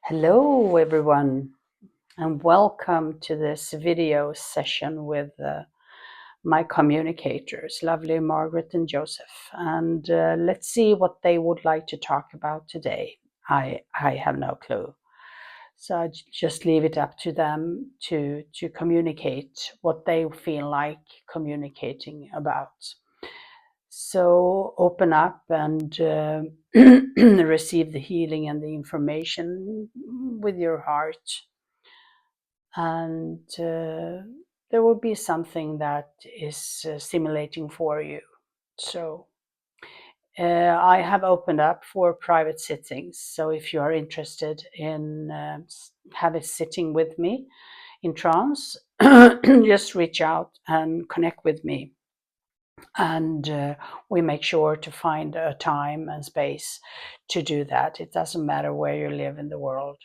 Hello, everyone, and welcome to this video session with my communicators, lovely Margaret and Joseph. And let's see what they would like to talk about today. I have no clue. So I just leave it up to them to communicate what they feel like communicating about. So open up and receive the healing and the information with your heart. And there will be something that is stimulating for you. So I have opened up for private sittings. So if you are interested in have a sitting with me in trance, just reach out and connect with me. And we make sure to find a time and space to do that. It doesn't matter where you live in the world.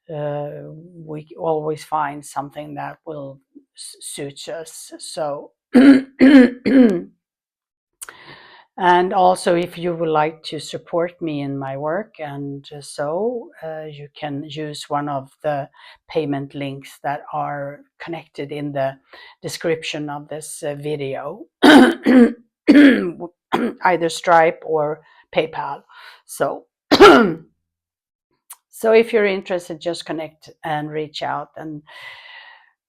We always find something that will suit us. So, and also, if you would like to support me in my work, and you can use one of the payment links that are connected in the description of this video, either Stripe or PayPal. So. So if you're interested, just connect and reach out, and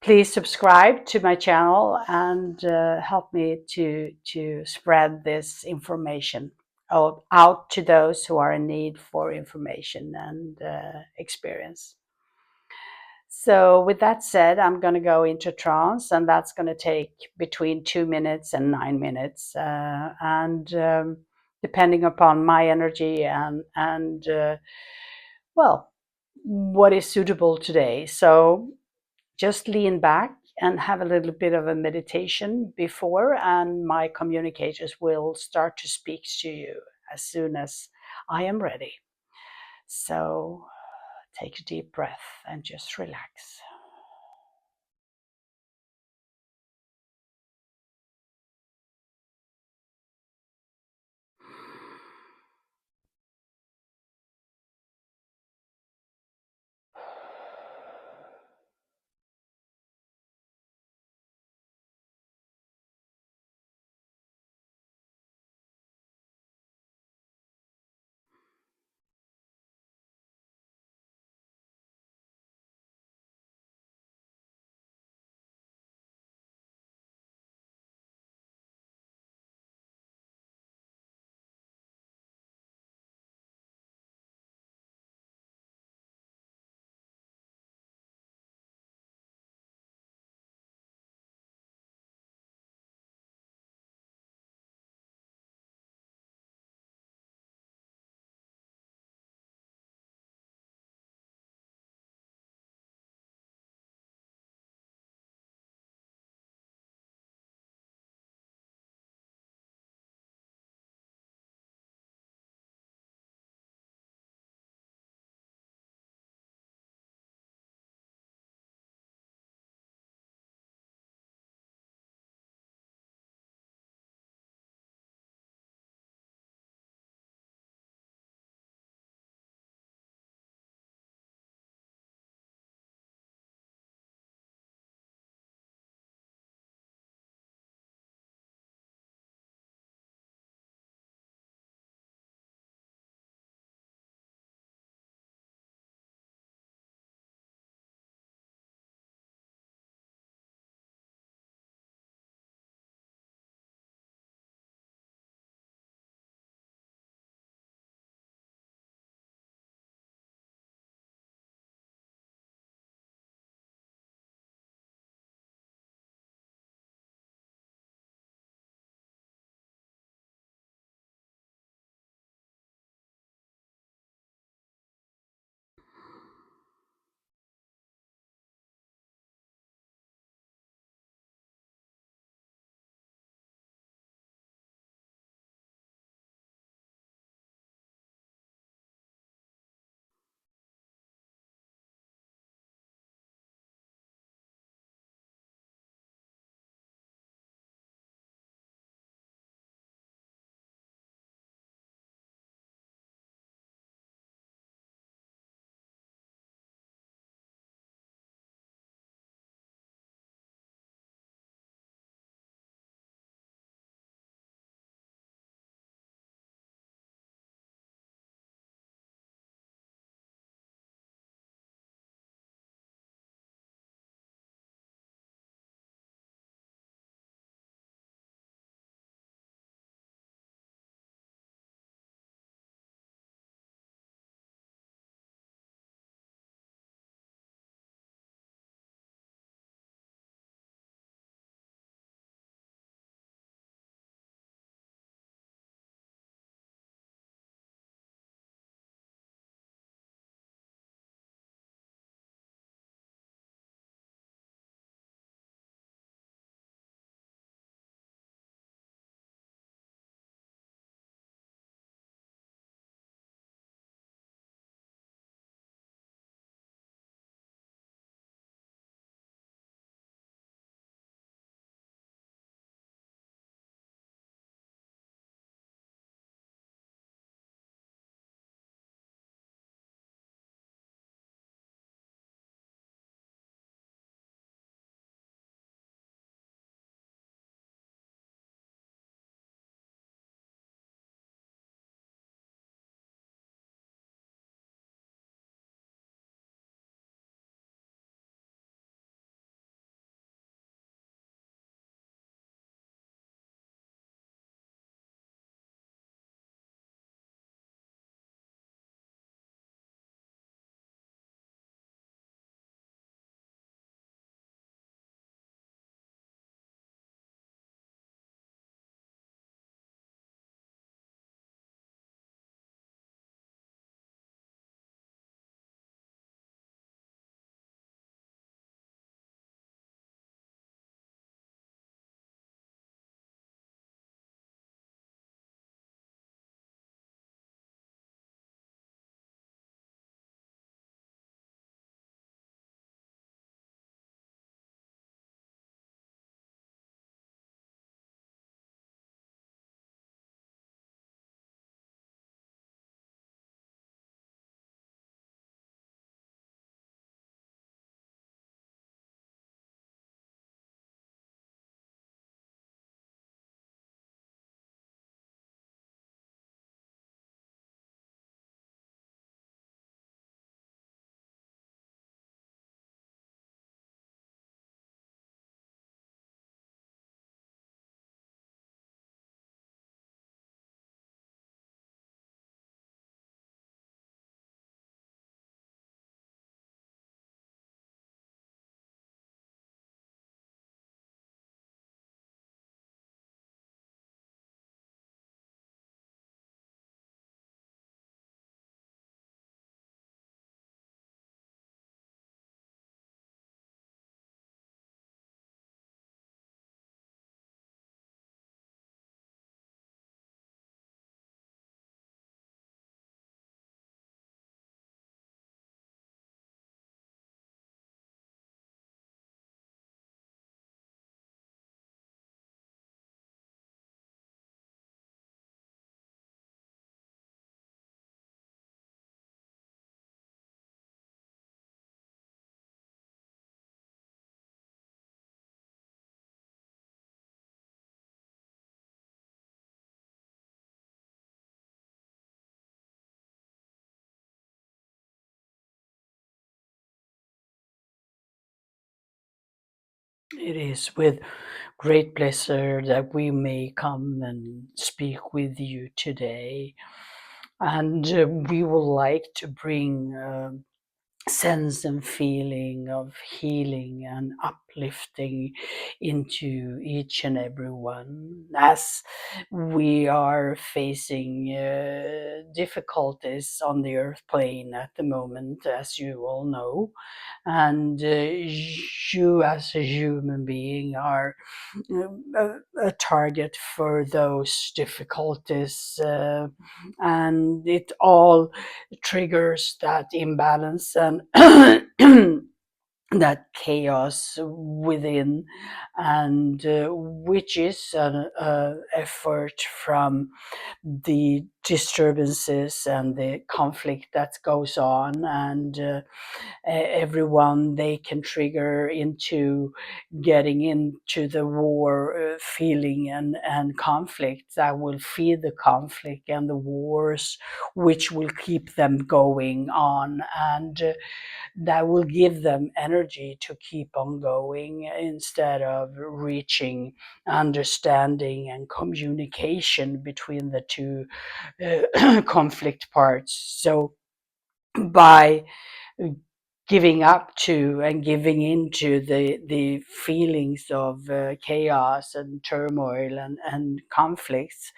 please subscribe to my channel and help me to spread this information out to those who are in need for information and experience. So with that said, I'm going to go into trance, and that's going to take between 2 minutes and 9 minutes, and depending upon my energy and well, what is suitable today. So just lean back and have a little bit of a meditation before, and my communicators will start to speak to you as soon as I am ready. So take a deep breath and just relax. It is with great pleasure that we may come and speak with you today. And we would like to bring sense and feeling of healing and uplifting into each and every one as we are facing difficulties on the earth plane at the moment, as you all know. And you as a human being are a target for those difficulties, and it all triggers that imbalance and that chaos within, and which is an effort from the disturbances and the conflict that goes on, and everyone they can trigger into getting into the war feeling and conflict that will feed the conflict and the wars, which will keep them going on, and that will give them energy to keep on going instead of reaching understanding and communication between the two conflict parts. So by giving up to and giving into the feelings of chaos and turmoil and conflicts,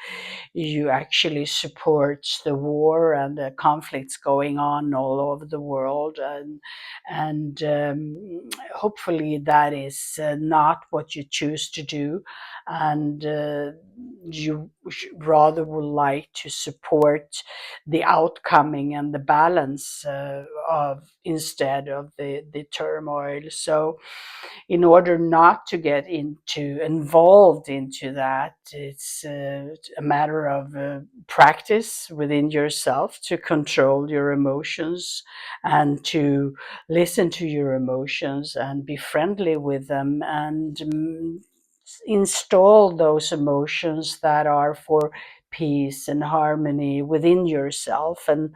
you actually support the war and the conflicts going on all over the world, and hopefully that is not what you choose to do, and you rather would like to support the outcoming and the balance of instead of the turmoil. So in order not to get into involved into that, it's a matter of practice within yourself to control your emotions and to listen to your emotions and be friendly with them, and install those emotions that are for peace and harmony within yourself. And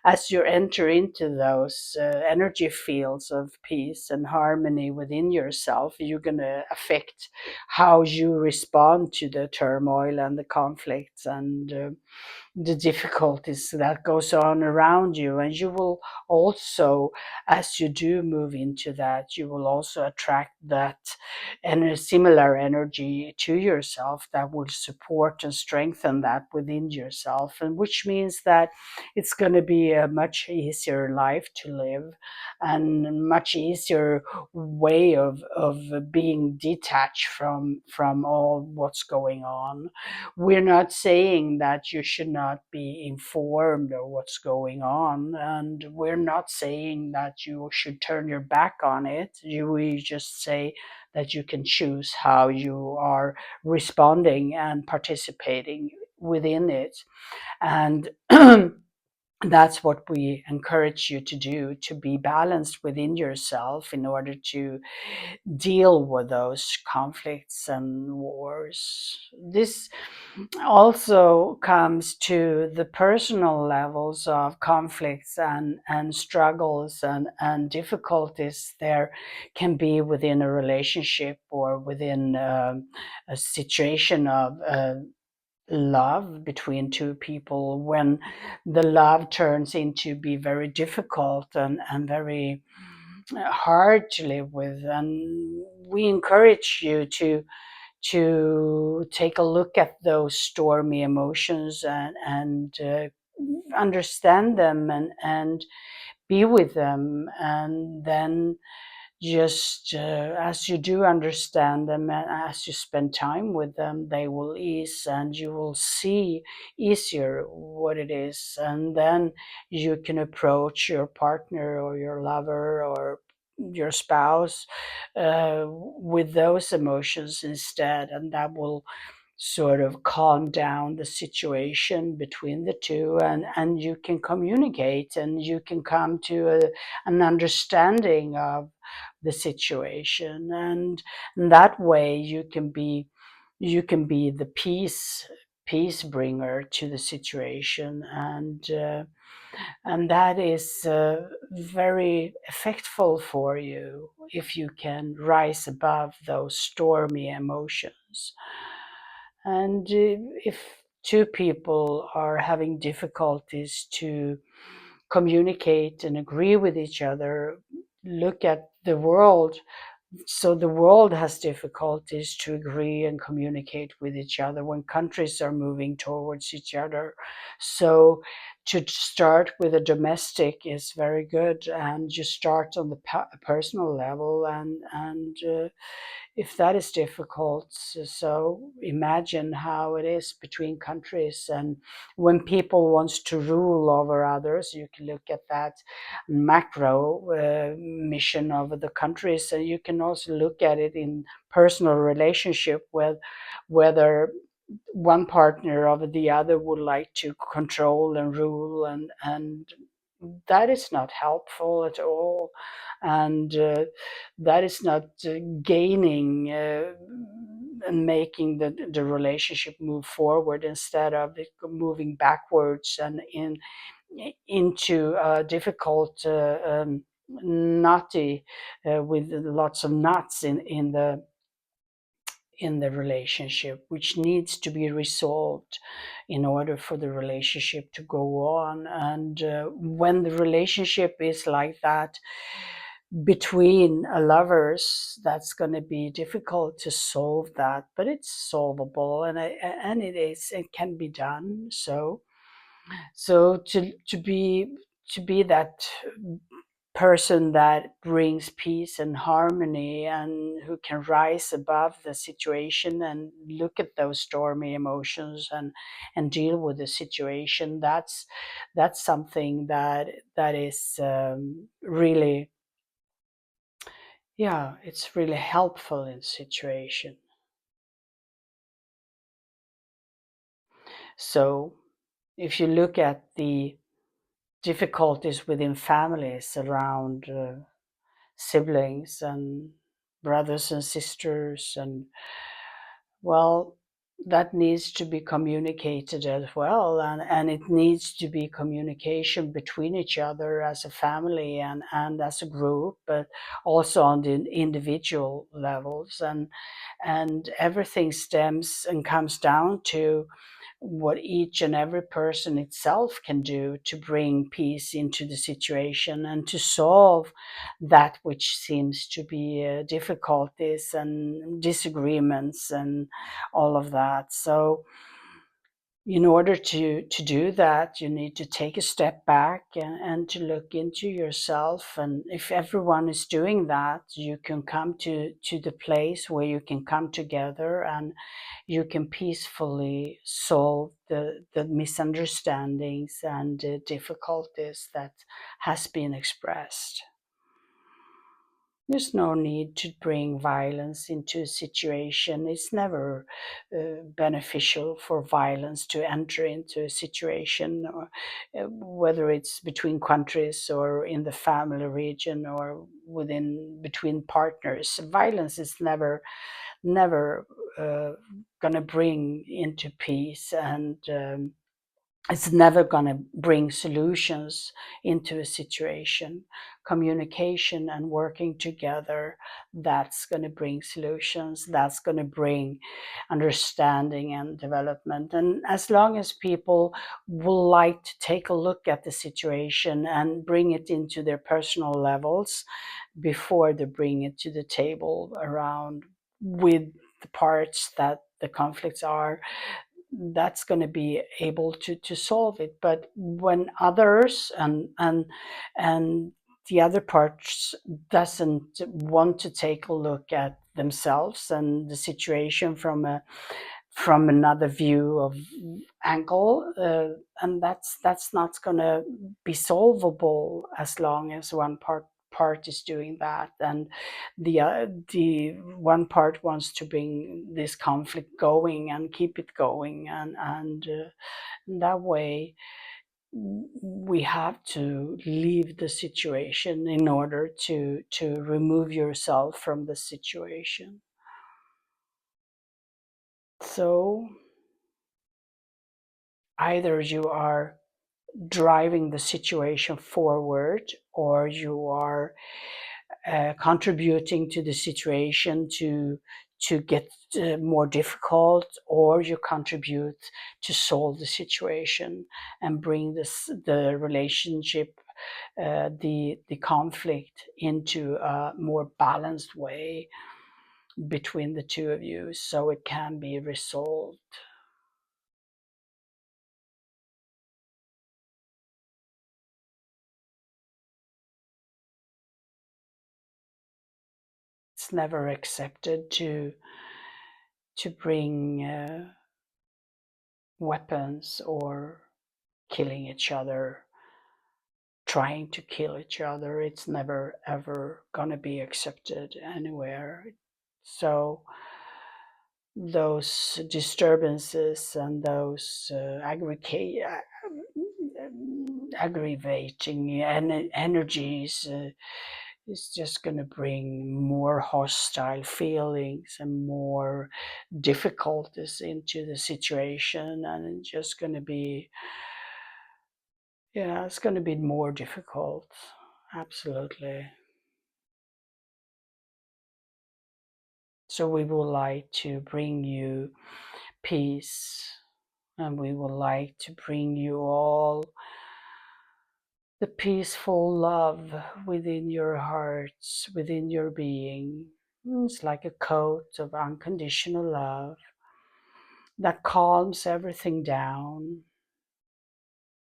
as you enter into those energy fields of peace and harmony within yourself, you're going to affect how you respond to the turmoil and the conflicts and the difficulties that goes on around you. And you will also, as you do move into that, you will also attract that and a similar energy to yourself that will support and strengthen that within yourself, and which means that it's going to be a much easier life to live and much easier way of being detached from all what's going on. We're not saying that you should not be informed of what's going on, and we're not saying that you should turn your back on it. We just say that you can choose how you are responding and participating within it. And that's what we encourage you to do, to be balanced within yourself in order to deal with those conflicts and wars. This also comes to the personal levels of conflicts and struggles and difficulties there can be within a relationship or within a situation of love between two people, when the love turns into be very difficult and very hard to live with. And we encourage you to take a look at those stormy emotions and understand them and be with them, and then just as you do understand them and as you spend time with them, they will ease and you will see easier what it is, and then you can approach your partner or your lover or your spouse with those emotions instead, and that will sort of calm down the situation between the two, and you can communicate and you can come to an understanding of the situation, and that way you can be the peace peace bringer to the situation, and that is very effectful for you if you can rise above those stormy emotions. And if two people are having difficulties to communicate and agree with each other, look at the world. So the world has difficulties to agree and communicate with each other when countries are moving towards each other. So to start with a domestic is very good, and you start on the personal level, and if that is difficult, so imagine how it is between countries. And when people wants to rule over others, you can look at that macro mission of the countries, and you can also look at it in personal relationship with whether one partner of the other would like to control and rule, and that is not helpful at all, and that is not gaining and making the relationship move forward, instead of it moving backwards and into difficult knotty with lots of knots in the relationship, which needs to be resolved in order for the relationship to go on. And when the relationship is like that between lovers, that's going to be difficult to solve that, but it's solvable, and it can be done. So to be that person that brings peace and harmony, and who can rise above the situation and look at those stormy emotions and deal with the situation, that's something that is really, yeah, it's really helpful in situation. So if you look at the difficulties within families around siblings and brothers and sisters, and well, that needs to be communicated as well, and it needs to be communication between each other as a family and as a group, but also on the individual levels, and everything stems and comes down to what each and every person itself can do to bring peace into the situation and to solve that which seems to be difficulties and disagreements and all of that. So in order to do that, you need to take a step back and to look into yourself. And if everyone is doing that, you can come to the place where you can come together and you can peacefully solve the misunderstandings and the difficulties that has been expressed. There's no need to bring violence into a situation. It's never beneficial for violence to enter into a situation, or whether it's between countries or in the family region or within between partners. Violence is never going to bring into peace, and it's never going to bring solutions into a situation. Communication and working together, that's going to bring solutions, that's going to bring understanding and development. And as long as people will like to take a look at the situation and bring it into their personal levels before they bring it to the table around with the parts that the conflicts are, that's going to be able to solve it. But when others and the other parts doesn't want to take a look at themselves and the situation from another view of angle, and that's not going to be solvable as long as one part is doing that, and the one part wants to bring this conflict going and keep it going, and that way we have to leave the situation in order to remove yourself from the situation. So Either you are driving the situation forward, or you are contributing to the situation to get more difficult, or you contribute to solve the situation and bring the relationship, the conflict into a more balanced way between the two of you, so it can be resolved. It's never accepted to bring weapons or killing each other, trying to kill each other. It's never ever gonna be accepted anywhere. So those disturbances and those aggravating energies is just going to bring more hostile feelings and more difficulties into the situation, and it's just going to be, yeah, it's going to be more difficult. Absolutely. So we would like to bring you peace, and we would like to bring you all the peaceful love within your hearts, within your being. It's like a coat of unconditional love that calms everything down.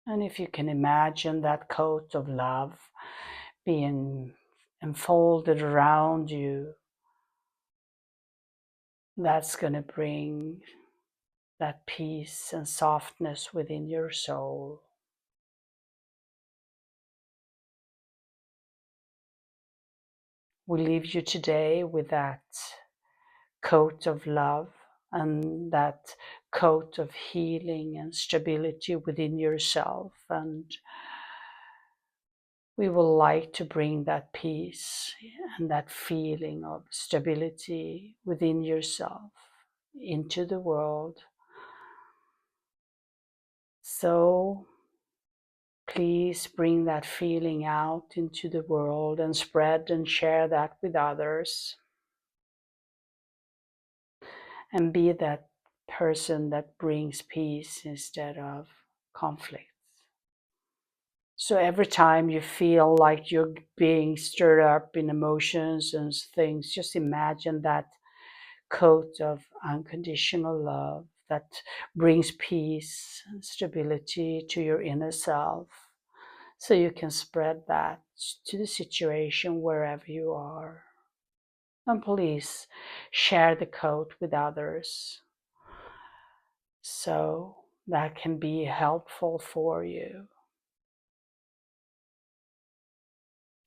And if you can imagine that coat of love being enfolded around you, that's going to bring that peace and softness within your soul. We leave you today with that coat of love and that coat of healing and stability within yourself. And we would like to bring that peace and that feeling of stability within yourself into the world. So please bring that feeling out into the world and spread and share that with others. And be that person that brings peace instead of conflicts. So every time you feel like you're being stirred up in emotions and things, just imagine that coat of unconditional love that brings peace and stability to your inner self. So you can spread that to the situation wherever you are. And please share the coat with others, so that can be helpful for you.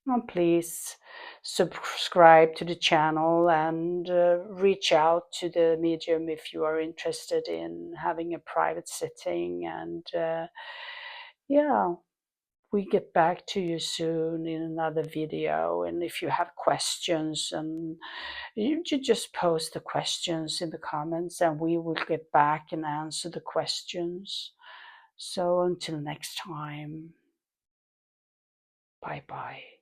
And please subscribe to the channel and reach out to the medium if you are interested in having a private sitting. And yeah, we get back to you soon in another video. And if you have questions, and you just post the questions in the comments, and we will get back and answer the questions. So until next time, bye bye.